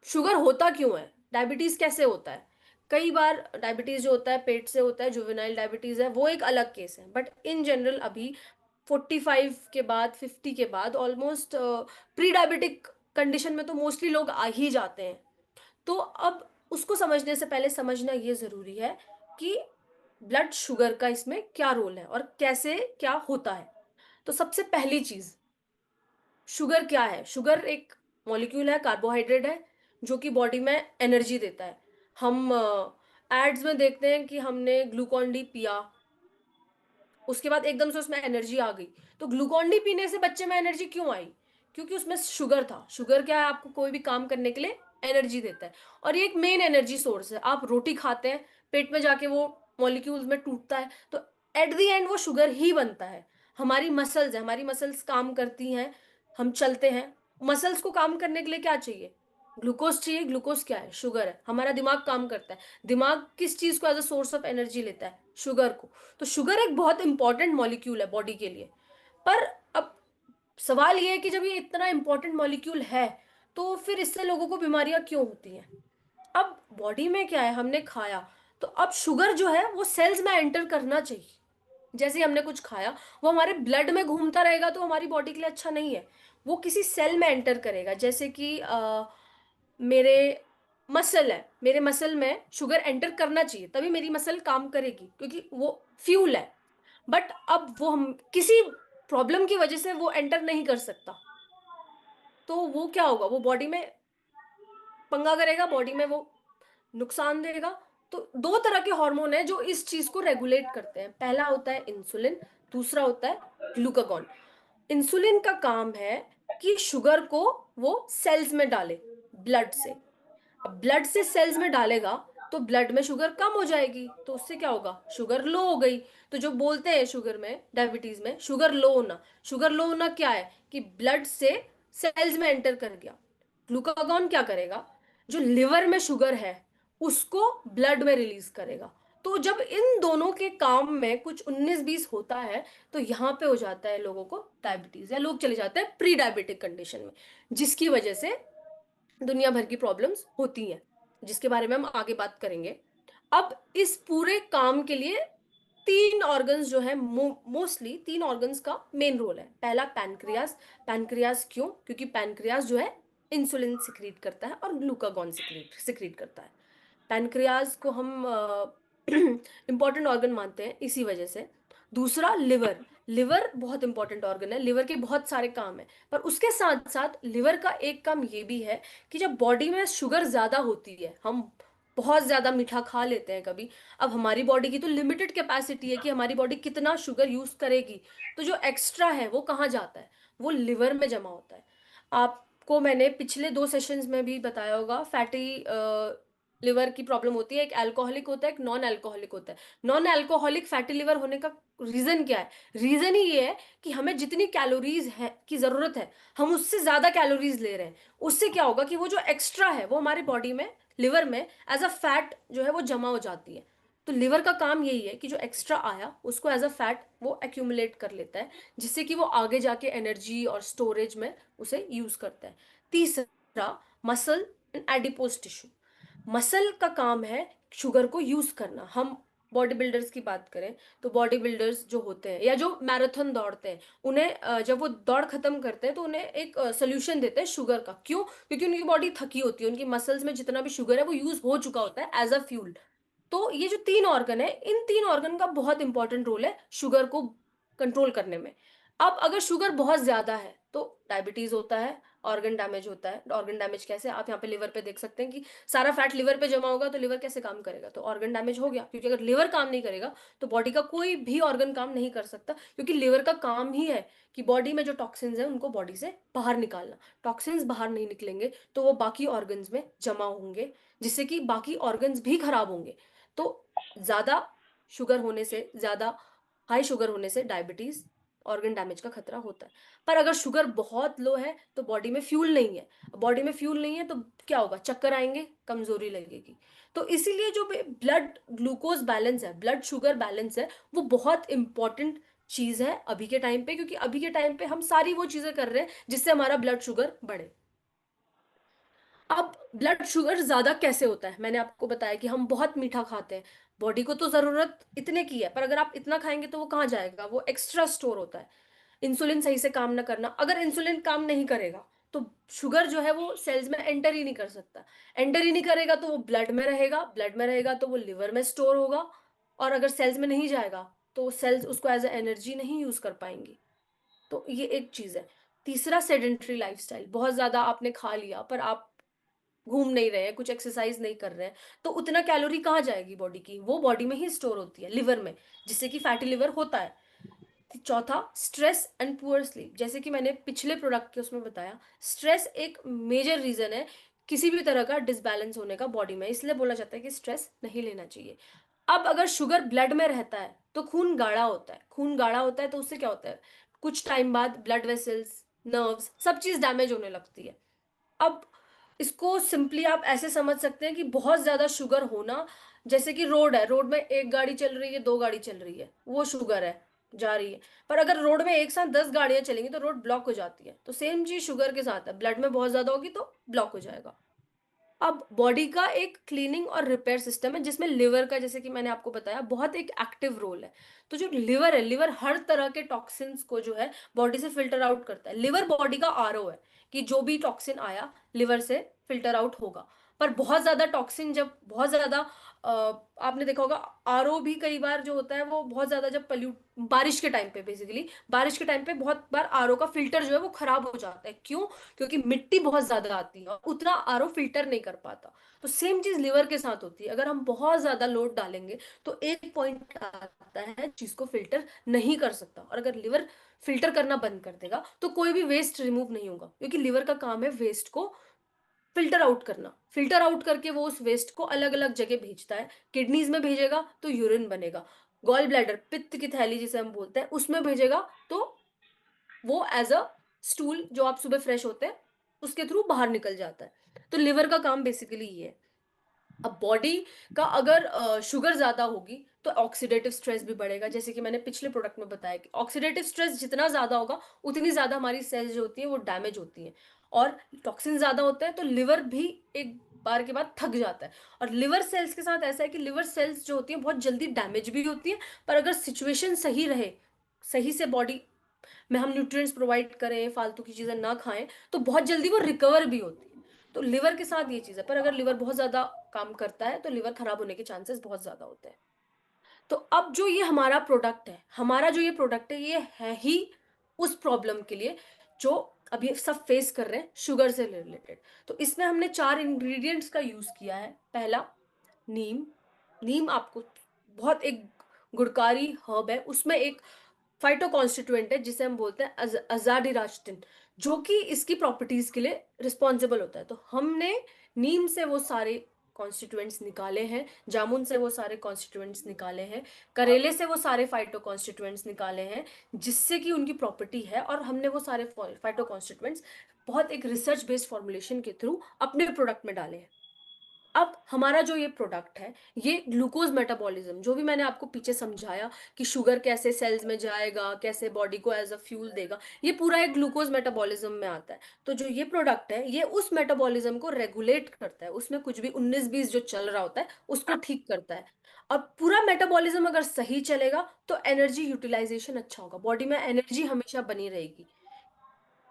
Sugar होता क्यों है, डायबिटीज कैसे होता है? कई बार डायबिटीज जो होता है पेट से होता है, जुवेनाइल डायबिटीज है, वो एक अलग केस है, बट इन जनरल अभी 45 के बाद, 50 के बाद ऑलमोस्ट प्री डायबिटिक कंडीशन में तो मोस्टली लोग आ ही जाते हैं। तो अब उसको समझने से पहले समझना ये जरूरी है कि ब्लड शुगर का इसमें क्या रोल है और कैसे क्या होता है। तो सबसे पहली चीज, शुगर क्या है? शुगर एक मॉलिक्यूल है, कार्बोहाइड्रेट है, जो कि बॉडी में एनर्जी देता है। हम एड्स में देखते हैं कि हमने ग्लूकॉन डी पिया, उसके बाद एकदम से उसमें एनर्जी आ गई। तो ग्लूकॉन डी पीने से बच्चे में एनर्जी क्यों आई? क्योंकि उसमें शुगर था। शुगर क्या है? आपको कोई भी काम करने के लिए एनर्जी देता है, और ये एक मेन एनर्जी सोर्स है। आप रोटी खाते हैं, पेट में जाके वो मॉलिक्यूल्स में टूटता है, तो एट द एंड वो शुगर ही बनता है। हमारी मसल्स है, हमारी मसल्स काम करती हैं, हम चलते हैं। मसल्स को काम करने के लिए क्या चाहिए? ग्लूकोज चाहिए। ग्लूकोज क्या है? शुगर है। हमारा दिमाग काम करता है, दिमाग किस चीज को as a source of energy लेता है? शुगर को। तो शुगर एक बहुत इंपॉर्टेंट मॉलिक्यूल है बॉडी के लिए। पर अब सवाल ये है कि जब ये इतना इंपॉर्टेंट मॉलिक्यूल है, तो फिर इससे लोगों को बीमारियां क्यों होती हैं? अब बॉडी में क्या है, हमने खाया, तो अब शुगर जो है वो सेल्स में एंटर करना चाहिए। जैसे ही हमने कुछ खाया, वो हमारे ब्लड में घूमता रहेगा तो हमारी बॉडी के लिए अच्छा नहीं है। वो किसी सेल में एंटर करेगा। जैसे कि मेरे मसल है, मेरे मसल में शुगर एंटर करना चाहिए तभी मेरी मसल काम करेगी, क्योंकि वो फ्यूल है। बट अब वो हम किसी प्रॉब्लम की वजह से वो एंटर नहीं कर सकता, तो वो क्या होगा? वो बॉडी में पंगा करेगा, बॉडी में वो नुकसान देगा। तो दो तरह के हार्मोन है जो इस चीज को रेगुलेट करते हैं। पहला होता है इंसुलिन, दूसरा होता है ग्लूकागॉन। इंसुलिन का काम है कि शुगर को वो सेल्स में डाले ब्लड से। अब ब्लड से सेल्स में डालेगा तो ब्लड में शुगर कम हो जाएगी, तो उससे क्या होगा? शुगर लो हो गई। तो जो बोलते हैं शुगर में, डायबिटीज में शुगर लो होना, शुगर लो होना क्या है? कि ब्लड से सेल्स में एंटर कर गया। ग्लूकागॉन क्या करेगा? जो लिवर में शुगर है उसको ब्लड में रिलीज करेगा। तो जब इन दोनों के काम में कुछ 19-20 होता है, तो यहाँ पे हो जाता है लोगों को डायबिटीज, या लोग चले जाते हैं प्री डायबिटिक कंडीशन में, जिसकी वजह से दुनिया भर की प्रॉब्लम्स होती हैं, जिसके बारे में हम आगे बात करेंगे। अब इस पूरे काम के लिए तीन ऑर्गन्स जो है, मोस्टली तीन ऑर्गन्स का मेन रोल है। पहला पैनक्रियास। पैनक्रियास क्यों? क्योंकि पैनक्रियास जो है इंसुलिन सिक्रीट करता है और ग्लूकागॉन सिक्रीट सिक्रीट करता है। पैनक्रियास को हम इंपॉर्टेंट ऑर्गन मानते हैं इसी वजह से। दूसरा लिवर। लिवर बहुत इंपॉर्टेंट ऑर्गन है, लिवर के बहुत सारे काम है, पर उसके साथ साथ लिवर का एक काम ये भी है कि जब बॉडी में शुगर ज्यादा होती है, हम बहुत ज्यादा मीठा खा लेते हैं कभी। अब हमारी बॉडी की तो लिमिटेड कैपेसिटी है कि हमारी बॉडी कितना शुगर यूज करेगी। तो जो एक्स्ट्रा है वो कहाँ जाता है? वो लिवर में जमा होता है। आपको मैंने पिछले 2 सेशंस में भी बताया होगा, फैटी लिवर की प्रॉब्लम होती है। एक अल्कोहलिक होता है, एक नॉन अल्कोहलिक होता है। नॉन अल्कोहलिक फैटी लिवर होने का रीजन क्या है? रीजन ही ये है कि हमें जितनी कैलोरीज है की जरूरत है, हम उससे ज्यादा कैलोरीज ले रहे हैं। उससे क्या होगा कि वो जो एक्स्ट्रा है वो हमारी बॉडी में, लिवर में एज अ फैट जो है वो जमा हो जाती है। तो लिवर का काम यही है कि जो एक्स्ट्रा आया उसको एज अ फैट वो एक्यूमुलेट कर लेता है, जिससे कि वो आगे जाके एनर्जी और स्टोरेज में उसे यूज करता है। तीसरा, muscle and adipose tissue. Muscle का काम है शुगर को यूज करना। हम बॉडी बिल्डर्स की बात करें तो बॉडी बिल्डर्स जो होते हैं या जो मैराथन दौड़ते हैं, उन्हें जब वो दौड़ खत्म करते हैं तो उन्हें एक सोल्यूशन देते हैं शुगर का। क्यों? क्योंकि उनकी बॉडी थकी होती है, उनकी मसल्स में जितना भी शुगर है वो यूज हो चुका होता है एज अ फ्यूल। तो ये जो तीन ऑर्गन है, इन तीन ऑर्गन का बहुत इंपॉर्टेंट रोल है शुगर को कंट्रोल करने में। अब अगर शुगर बहुत ज्यादा है तो डायबिटीज होता है, ऑर्गन डैमेज होता है। ऑर्गन डैमेज कैसे? आप यहाँ पे लिवर पे देख सकते हैं कि सारा फैट लिवर पे जमा होगा, तो लिवर कैसे काम करेगा? तो ऑर्गन डैमेज हो गया। क्योंकि अगर लिवर काम नहीं करेगा तो बॉडी का कोई भी ऑर्गन काम नहीं कर सकता, क्योंकि लिवर का काम ही है कि बॉडी में जो टॉक्सिन्स है उनको बॉडी से बाहर निकालना। टॉक्सिन्स बाहर नहीं निकलेंगे तो वो बाकी ऑर्गन्स में जमा होंगे, जिससे कि बाकी ऑर्गन्स भी खराब होंगे। तो ज्यादा शुगर होने से, ज्यादा हाई शुगर होने से डायबिटीज, ऑर्गन डैमेज का खतरा होता है। पर अगर शुगर बहुत लो है तो बॉडी में फ्यूल नहीं है। बॉडी में फ्यूल नहीं है तो क्या होगा? चक्कर आएंगे, कमजोरी लगेगी। तो इसीलिए जो ब्लड ग्लूकोज बैलेंस है, ब्लड शुगर बैलेंस है, वो बहुत इंपॉर्टेंट चीज है अभी के टाइम पे, क्योंकि अभी के टाइम पे हम सारी वो चीजें कर रहे हैं जिससे हमारा ब्लड शुगर बढ़े। अब ब्लड शुगर ज्यादा कैसे होता है, मैंने आपको बताया कि हम बहुत मीठा खाते हैं। बॉडी को तो जरूरत इतने की है, पर अगर आप इतना खाएंगे तो वो कहाँ जाएगा, वो एक्स्ट्रा स्टोर होता है। इंसुलिन सही से काम ना करना, अगर इंसुलिन काम नहीं करेगा तो शुगर जो है वो सेल्स में एंटर ही नहीं कर सकता। एंटर ही नहीं करेगा तो वो ब्लड में रहेगा, ब्लड में रहेगा तो वो लिवर में स्टोर होगा, और अगर सेल्स में नहीं जाएगा तो सेल्स उसको एज ए एनर्जी नहीं यूज कर पाएंगी। तो ये एक चीज है। तीसरा, सेडेंट्री लाइफस्टाइल, बहुत ज्यादा आपने खा लिया पर आप घूम नहीं रहे हैं, कुछ एक्सरसाइज नहीं कर रहे हैं, तो उतना कैलोरी कहाँ जाएगी बॉडी की, वो बॉडी में ही स्टोर होती है, लिवर में, जिससे कि फैटी लिवर होता है। चौथा, स्ट्रेस एंड पुअर स्लीप, जैसे कि मैंने पिछले प्रोडक्ट के उसमें बताया, स्ट्रेस एक मेजर रीजन है किसी भी तरह का डिसबैलेंस होने का बॉडी में, इसलिए बोला जाता है कि स्ट्रेस नहीं लेना चाहिए। अब अगर शुगर ब्लड में रहता है तो खून गाढ़ा होता है, खून गाढ़ा होता है तो उससे क्या होता है, कुछ टाइम बाद ब्लड वेसल्स, नर्व्स, सब चीज डैमेज होने लगती है। अब इसको सिंपली आप ऐसे समझ सकते हैं कि बहुत ज्यादा शुगर होना, जैसे कि रोड है, रोड में एक गाड़ी चल रही है, दो गाड़ी चल रही है, वो शुगर है, जा रही है। पर अगर रोड में एक साथ 10 गाड़ियां चलेंगी तो रोड ब्लॉक हो जाती है, तो सेम चीज शुगर के साथ है, ब्लड में बहुत ज्यादा होगी तो ब्लॉक हो जाएगा। अब बॉडी का एक क्लीनिंग और रिपेयर सिस्टम है जिसमें लिवर का, जैसे कि मैंने आपको बताया, बहुत एक एक्टिव रोल है। तो जो लिवर है, लिवर हर तरह के टॉक्सिन्स को जो है बॉडी से फिल्टर आउट करता है। लिवर बॉडी का आरओ है, कि जो भी टॉक्सिन आया लिवर से फिल्टर आउट होगा। पर बहुत ज्यादा टॉक्सिन, जब बहुत ज्यादा आपने देखा होगा, आरओ भी कई बार जो होता है वो बहुत ज्यादा जब पल्यूट, बारिश के टाइम पे, बेसिकली बारिश के टाइम पे बहुत बार आरओ का फिल्टर जो है वो खराब हो जाता है। क्यों? क्योंकि मिट्टी बहुत ज्यादा आती है और उतना आरओ फिल्टर नहीं कर पाता। तो सेम चीज लिवर के साथ होती है, अगर हम बहुत ज्यादा लोड डालेंगे तो एक पॉइंट आता है चीज को फिल्टर नहीं कर सकता, और अगर लिवर फिल्टर करना बंद कर देगा तो कोई भी वेस्ट रिमूव नहीं होगा, क्योंकि लिवर का काम है वेस्ट को फिल्टर आउट करना। फिल्टर आउट करके वो उस वेस्ट को अलग अलग जगह भेजता है। किडनीज में भेजेगा तो यूरिन बनेगा, गॉल ब्लैडर, पित्त की थैली जिसे हम बोलते हैं, उसमें भेजेगा तो वो एज अ स्टूल, जो आप सुबह फ्रेश होते हैं उसके थ्रू बाहर निकल जाता है। तो लिवर का काम बेसिकली ये है। अब बॉडी का अगर शुगर ज्यादा होगी तो ऑक्सीडेटिव स्ट्रेस भी बढ़ेगा, जैसे कि मैंने पिछले प्रोडक्ट में बताया कि ऑक्सीडेटिव स्ट्रेस जितना ज्यादा होगा उतनी ज्यादा हमारी सेल्स जो होती है वो डैमेज होती हैं, और टॉक्सिन ज्यादा होता है तो लिवर भी एक बार के बाद थक जाता है। और लिवर सेल्स के साथ ऐसा है कि लिवर सेल्स जो होती है बहुत जल्दी डैमेज भी होती है, पर अगर सिचुएशन सही रहे, सही से बॉडी में हम न्यूट्रिएंट्स प्रोवाइड करें, फालतू की चीजें ना खाएं, तो बहुत जल्दी वो रिकवर भी होती है। तो लिवर के साथ ये चीज है, पर अगर लिवर बहुत ज्यादा काम करता है तो लिवर खराब होने के चांसेस बहुत ज्यादा होते हैं। तो अब जो ये हमारा प्रोडक्ट है, हमारा जो ये प्रोडक्ट है, ये है ही उस प्रॉब्लम के लिए जो अभी सब फेस कर रहे हैं शुगर से रिलेटेड। तो इसमें हमने 4 इंग्रेडिएंट्स का यूज किया है। पहला, नीम। नीम आपको बहुत एक गुणकारी हर्ब है, उसमें एक फाइटो कॉन्स्टिट्यूएंट है जिसे हम बोलते हैं अजाडिरास्टिन, जो कि इसकी प्रॉपर्टीज के लिए रिस्पॉन्सिबल होता है। तो हमने नीम से वो सारे कॉन्स्टिट्यूएंट्स निकाले हैं, जामुन से वो सारे कॉन्स्टिट्यूएंट्स निकाले हैं, करेले से वो सारे फाइटो कॉन्स्टिट्यूएंट्स निकाले हैं, जिससे कि उनकी प्रॉपर्टी है, और हमने वो सारे फाइटो कॉन्स्टिट्यूएंट्स बहुत एक रिसर्च बेस्ड फॉर्मुलेशन के थ्रू अपने प्रोडक्ट में डाले हैं। अब हमारा जो ये प्रोडक्ट है, ये ग्लूकोज मेटाबॉलिज्म, जो भी मैंने आपको पीछे समझाया कि शुगर कैसे सेल्स में जाएगा, कैसे बॉडी को एज अ फ्यूल देगा, ये पूरा एक ग्लूकोज मेटाबॉलिज्म में आता है। तो जो ये प्रोडक्ट है ये उस मेटाबॉलिज्म को रेगुलेट करता है, उसमें कुछ भी 19-20 जो चल रहा होता है उसको ठीक करता है। अब पूरा मेटाबॉलिज्म अगर सही चलेगा तो एनर्जी यूटिलाइजेशन अच्छा होगा, बॉडी में एनर्जी हमेशा बनी रहेगी।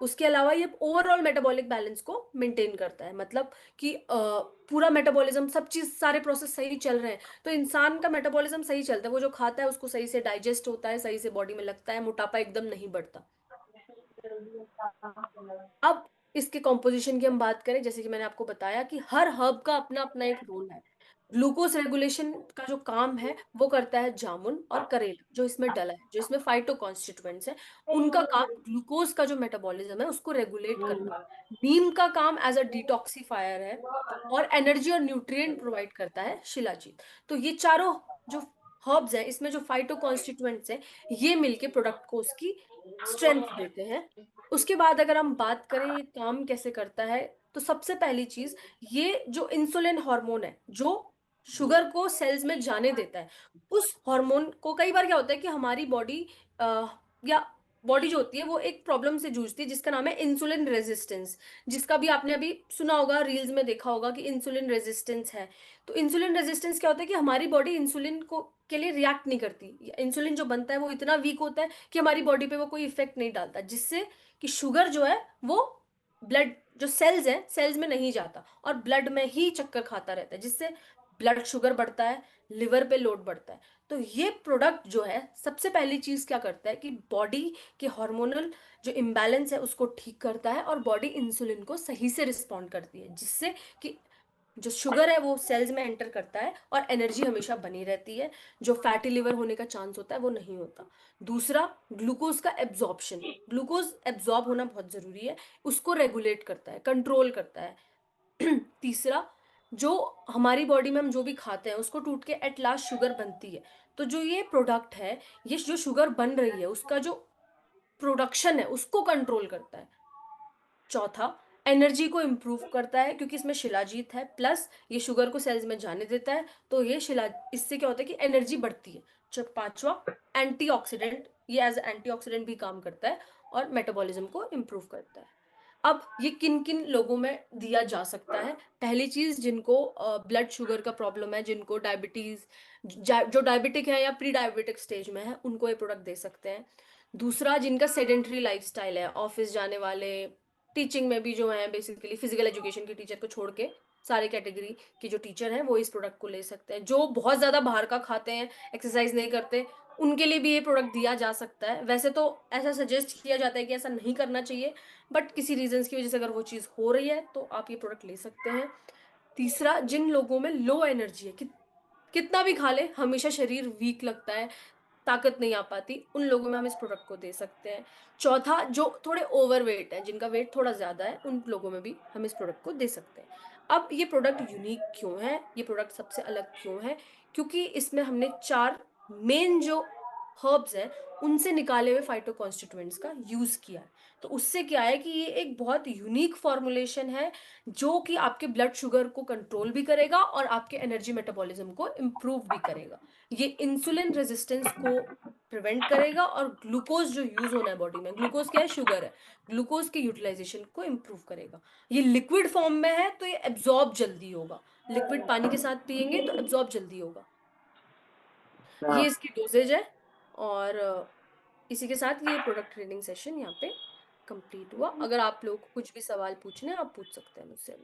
उसके अलावा ये ओवरऑल मेटाबॉलिक बैलेंस को मेंटेन करता है, मतलब कि पूरा मेटाबॉलिज्म, सब चीज, सारे प्रोसेस सही चल रहे हैं तो इंसान का मेटाबॉलिज्म सही चलता है, वो जो खाता है उसको सही से डाइजेस्ट होता है, सही से बॉडी में लगता है, मोटापा एकदम नहीं बढ़ता। अब इसके कॉम्पोजिशन की हम बात करें, जैसे कि मैंने आपको बताया कि हर हर्ब का अपना अपना एक रोल है। ग्लूकोज रेगुलेशन का जो काम है वो करता है जामुन और करेला, जो इसमें डला है, जो इसमें फाइटो कॉन्स्टिट्यूएंट्स है, उनका काम ग्लूकोज का जो मेटाबॉलिज्म है उसको रेगुलेट करना। नीम का काम एज अ डिटॉक्सिफायर है, और एनर्जी और न्यूट्रिएंट प्रोवाइड करता है शिलाजीत। तो ये चारों जो हर्ब्स हैं, इसमें जो फाइटो कॉन्स्टिट्यूएंट्स हैं, ये मिलके प्रोडक्ट को उसकी स्ट्रेंथ देते हैं। उसके बाद अगर हम बात करें ये काम कैसे करता है, तो सबसे पहली चीज, ये जो इंसुलिन हार्मोन है जो शुगर को सेल्स में जाने देता है, उस हार्मोन को, कई बार क्या होता है कि हमारी बॉडी या बॉडी जो होती है वो एक प्रॉब्लम से जूझती है जिसका नाम है इंसुलिन रेजिस्टेंस, जिसका भी आपने अभी सुना होगा, रील्स में देखा होगा कि इंसुलिन रेजिस्टेंस है। तो इंसुलिन रेजिस्टेंस क्या होता है कि हमारी बॉडी इंसुलिन को के लिए रिएक्ट नहीं करती। इंसुलिन जो बनता है वो इतना वीक होता है कि हमारी बॉडी पे वो कोई इफेक्ट नहीं डालता, जिससे कि शुगर जो है वो ब्लड जो सेल्स हैं, सेल्स में नहीं जाता और ब्लड में ही चक्कर खाता रहता है, जिससे ब्लड शुगर बढ़ता है, लिवर पे लोड बढ़ता है। तो ये प्रोडक्ट जो है सबसे पहली चीज क्या करता है कि बॉडी के हार्मोनल जो इम्बैलेंस है उसको ठीक करता है और बॉडी इंसुलिन को सही से रिस्पॉन्ड करती है, जिससे कि जो शुगर है वो सेल्स में एंटर करता है और एनर्जी हमेशा बनी रहती है। जो फैटी लिवर होने का चांस होता है वो नहीं होता। दूसरा, ग्लूकोज का एब्जॉर्प्शन, ग्लूकोज एब्जॉर्ब होना बहुत जरूरी है, उसको रेगुलेट करता है, कंट्रोल करता है। तीसरा, जो हमारी बॉडी में हम जो भी खाते हैं उसको टूट के एट लास्ट शुगर बनती है। तो जो ये प्रोडक्ट है, ये जो शुगर बन रही है उसका जो प्रोडक्शन है उसको कंट्रोल करता है। चौथा, एनर्जी को इम्प्रूव करता है क्योंकि इसमें शिलाजीत है, प्लस ये शुगर को सेल्स में जाने देता है, तो ये शिला इससे क्या होता है कि एनर्जी बढ़ती है। जब पांचवा, एंटीऑक्सीडेंट, ये एज एंटीऑक्सीडेंट भी काम करता है और मेटाबॉलिज्म को इम्प्रूव करता है। अब ये किन किन लोगों में दिया जा सकता है? पहली चीज, जिनको ब्लड शुगर का प्रॉब्लम है, जिनको डायबिटीज, जो डायबिटिक है या प्री डायबिटिक स्टेज में है, उनको ये प्रोडक्ट दे सकते हैं। दूसरा, जिनका सेडेंटरी लाइफस्टाइल है, ऑफिस जाने वाले, टीचिंग में भी जो है, बेसिकली फिजिकल एजुकेशन की टीचर को छोड़ के सारे कैटेगरी के जो टीचर हैं वो इस प्रोडक्ट को ले सकते हैं। जो बहुत ज्यादा बाहर का खाते हैं, एक्सरसाइज नहीं करते, उनके लिए भी ये प्रोडक्ट दिया जा सकता है। वैसे तो ऐसा सजेस्ट किया जाता है कि ऐसा नहीं करना चाहिए, बट किसी रीजंस की वजह से अगर वो चीज हो रही है तो आप ये प्रोडक्ट ले सकते हैं। तीसरा, जिन लोगों में लो एनर्जी है, कितना भी खा ले हमेशा शरीर वीक लगता है, ताकत नहीं आ पाती, उन लोगों में हम इस प्रोडक्ट को दे सकते हैं। चौथा, जो थोड़े ओवरवेट है, जिनका वेट थोड़ा ज्यादा है, उन लोगों में भी हम इस प्रोडक्ट को दे सकते हैं। अब ये प्रोडक्ट यूनिक क्यों है, ये प्रोडक्ट सबसे अलग क्यों है? क्योंकि इसमें हमने चार मेन जो हर्ब्स हैं उनसे निकाले हुए फाइटो कॉन्स्टिट्यूएंट्स का यूज किया है। तो उससे क्या है कि ये एक बहुत यूनिक फॉर्मुलेशन है जो कि आपके ब्लड शुगर को कंट्रोल भी करेगा और आपके एनर्जी मेटाबॉलिज्म को इम्प्रूव भी करेगा। ये इंसुलिन रेजिस्टेंस को प्रिवेंट करेगा और ग्लूकोज जो यूज होना है बॉडी में, ग्लूकोज क्या है, शुगर है, ग्लूकोज के यूटिलाइजेशन को इम्प्रूव करेगा। ये लिक्विड फॉर्म में है तो ये एब्जॉर्ब जल्दी होगा, लिक्विड पानी के साथ पिएंगे तो एब्जॉर्ब जल्दी होगा। ये इसकी डोजेज है। और इसी के साथ ये प्रोडक्ट ट्रेनिंग सेशन यहाँ पे कंप्लीट हुआ। अगर आप लोग को कुछ भी सवाल पूछने हैं, आप पूछ सकते हैं मुझसे।